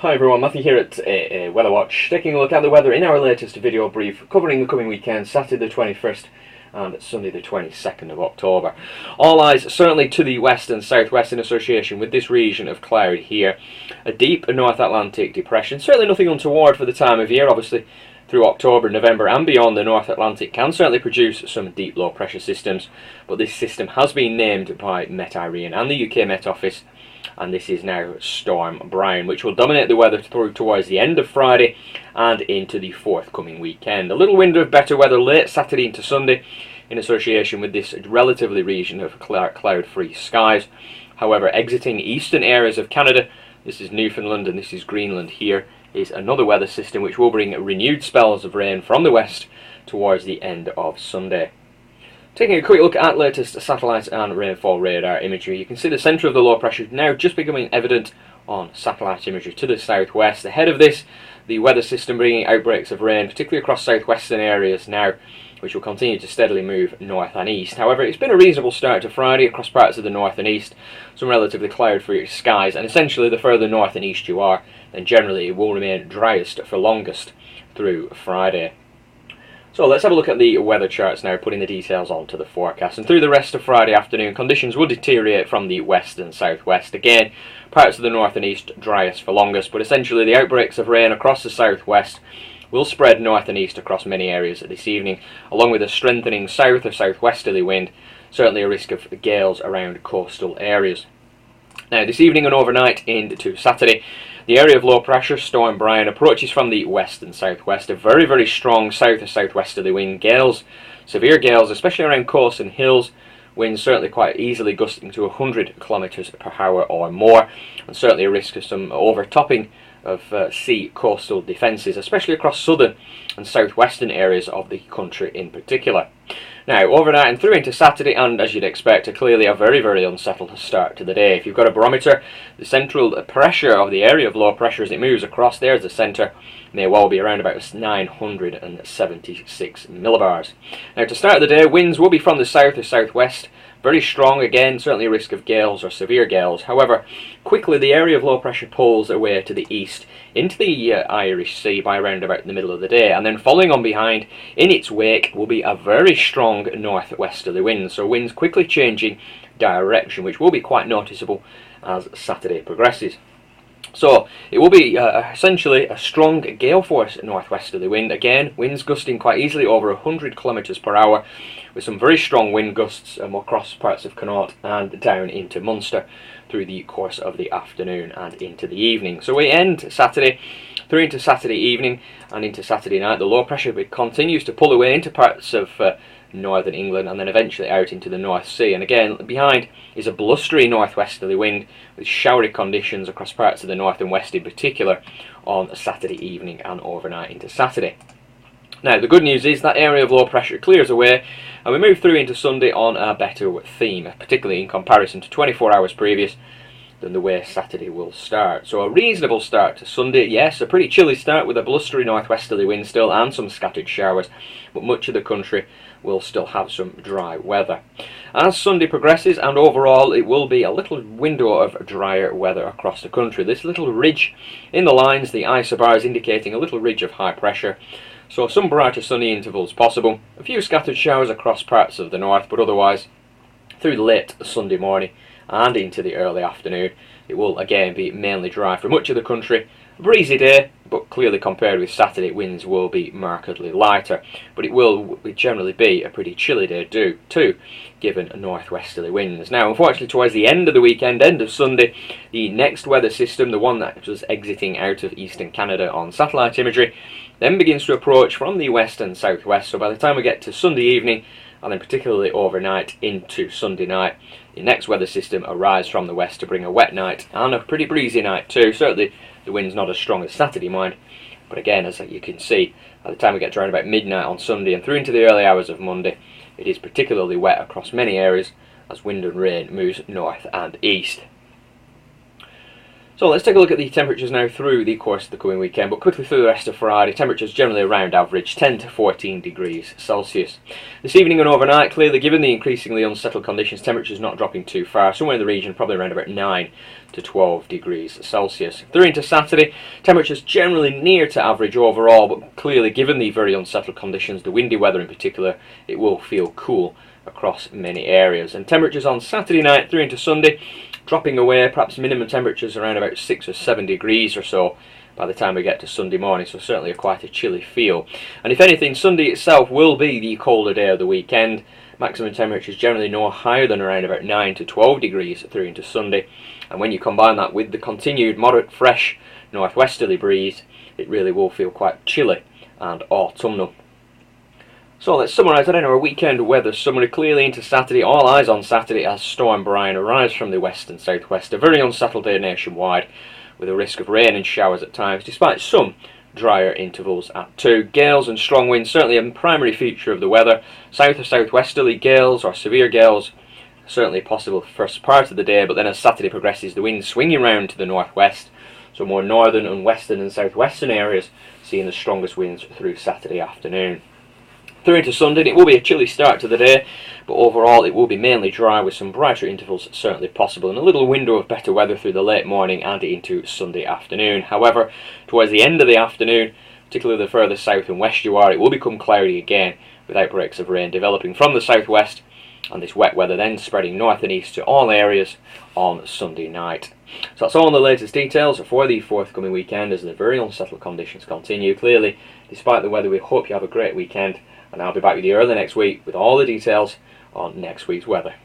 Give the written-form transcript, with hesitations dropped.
Hi everyone, Matthew here at AAWeatherWatch, taking a look at the weather in our latest video brief covering the coming weekend, Saturday the 21st and Sunday the 22nd of October. All eyes certainly to the west and southwest in association with this region of cloud here. A deep North Atlantic depression, certainly nothing untoward for the time of year. Obviously through October, November and beyond, the North Atlantic can certainly produce some deep low pressure systems, but this system has been named by Met Ireland and the UK Met Office, and this is now Storm Brian, which will dominate the weather through towards the end of Friday and into the forthcoming weekend. A little window of better weather late Saturday into Sunday in association with this relatively region of cloud-free skies. However, exiting eastern areas of Canada, this is Newfoundland and this is Greenland here, is another weather system which will bring renewed spells of rain from the west towards the end of Sunday. Taking a quick look at latest satellite and rainfall radar imagery, you can see the centre of the low pressure now just becoming evident on satellite imagery to the southwest. Ahead of this, the weather system bringing outbreaks of rain, particularly across southwestern areas now, which will continue to steadily move north and east. However, it's been a reasonable start to Friday across parts of the north and east, some relatively cloud-free skies, and essentially the further north and east you are, then generally it will remain driest for longest through Friday. So let's have a look at the weather charts now, putting the details onto the forecast. And through the rest of Friday afternoon, conditions will deteriorate from the west and southwest. Again, parts of the north and east driest for longest, but essentially the outbreaks of rain across the southwest will spread north and east across many areas this evening, along with a strengthening south or southwesterly wind, certainly a risk of gales around coastal areas. Now, this evening and overnight into Saturday, the area of low pressure, Storm Brian, approaches from the west and southwest. A very, very strong south or southwesterly wind, gales, severe gales, especially around coasts and hills. Winds certainly quite easily gusting to 100 kilometres per hour or more, and certainly a risk of some overtopping of sea coastal defences, especially across southern and southwestern areas of the country in particular. Now, overnight and through into Saturday, and as you'd expect, clearly a very, very unsettled start to the day. If you've got a barometer, the central pressure of the area of low pressure as it moves across, there's the centre, may well be around about 976 millibars. Now, to start the day, winds will be from the south or southwest, very strong again, certainly a risk of gales or severe gales. However, quickly the area of low pressure pulls away to the east into the Irish Sea by around about the middle of the day, and then following on behind in its wake will be a very strong northwesterly wind, so winds quickly changing direction, which will be quite noticeable as Saturday progresses. So it will be essentially a strong gale force northwesterly wind. Again, winds gusting quite easily over 100 kilometres per hour, with some very strong wind gusts across parts of Connaught and down into Munster through the course of the afternoon and into the evening. So we end Saturday through into Saturday evening and into Saturday night. The low pressure continues to pull away into parts of northern England and then eventually out into the North Sea, and again behind is a blustery northwesterly wind with showery conditions across parts of the north and west in particular on Saturday evening and overnight into Saturday. Now, the good news is that area of low pressure clears away and we move through into Sunday on a better theme, particularly in comparison to 24 hours previous than the way Saturday will start. So a reasonable start to Sunday, yes, a pretty chilly start with a blustery northwesterly wind still and some scattered showers, but much of the country will still have some dry weather. As Sunday progresses, and overall it will be a little window of drier weather across the country. This little ridge in the lines, the isobars, indicating a little ridge of high pressure, so some brighter sunny intervals possible, a few scattered showers across parts of the north, but otherwise through the late Sunday morning and into the early afternoon it will again be mainly dry for much of the country. A breezy day, but clearly compared with Saturday, winds will be markedly lighter, but it will generally be a pretty chilly day too, given northwesterly winds. Now, unfortunately, towards the end of the weekend, end of Sunday, the next weather system, the one that was exiting out of eastern Canada on satellite imagery, then begins to approach from the west and southwest. So by the time we get to Sunday evening, and then particularly overnight into Sunday night, the next weather system arrives from the west to bring a wet night and a pretty breezy night too. Certainly the wind's not as strong as Saturday, mind, but again, as you can see, by the time we get to around about midnight on Sunday and through into the early hours of Monday, it is particularly wet across many areas as wind and rain moves north and east. So let's take a look at the temperatures now through the course of the coming weekend, but quickly through the rest of Friday. Temperatures generally around average, 10 to 14 degrees Celsius. This evening and overnight, clearly given the increasingly unsettled conditions, temperatures not dropping too far, somewhere in the region probably around about 9 to 12 degrees Celsius. Through into Saturday, temperatures generally near to average overall, but clearly given the very unsettled conditions, the windy weather in particular, it will feel cool across many areas. And temperatures on Saturday night through into Sunday, dropping away, perhaps minimum temperatures around about 6 or 7 degrees or so by the time we get to Sunday morning, so certainly quite a chilly feel. And if anything, Sunday itself will be the colder day of the weekend. Maximum temperatures generally no higher than around about 9 to 12 degrees through into Sunday. And when you combine that with the continued moderate fresh northwesterly breeze, it really will feel quite chilly and autumnal. So let's summarise that in our weekend weather summary. Clearly into Saturday, all eyes on Saturday as Storm Brian arrives from the west and southwest. A very unsettled day nationwide, with a risk of rain and showers at times, despite some drier intervals at 2. Gales and strong winds certainly a primary feature of the weather. South or southwesterly gales or severe gales certainly possible for the first part of the day, but then as Saturday progresses, the winds swinging round to the northwest, so more northern and western and southwestern areas seeing the strongest winds through Saturday afternoon. Through into Sunday, it will be a chilly start to the day, but overall it will be mainly dry with some brighter intervals certainly possible and a little window of better weather through the late morning and into Sunday afternoon. However, towards the end of the afternoon, particularly the further south and west you are, it will become cloudy again with outbreaks of rain developing from the southwest, and this wet weather then spreading north and east to all areas on Sunday night. So that's all on the latest details for the forthcoming weekend as the very unsettled conditions continue. Clearly, despite the weather, we hope you have a great weekend, and I'll be back with you early next week with all the details on next week's weather.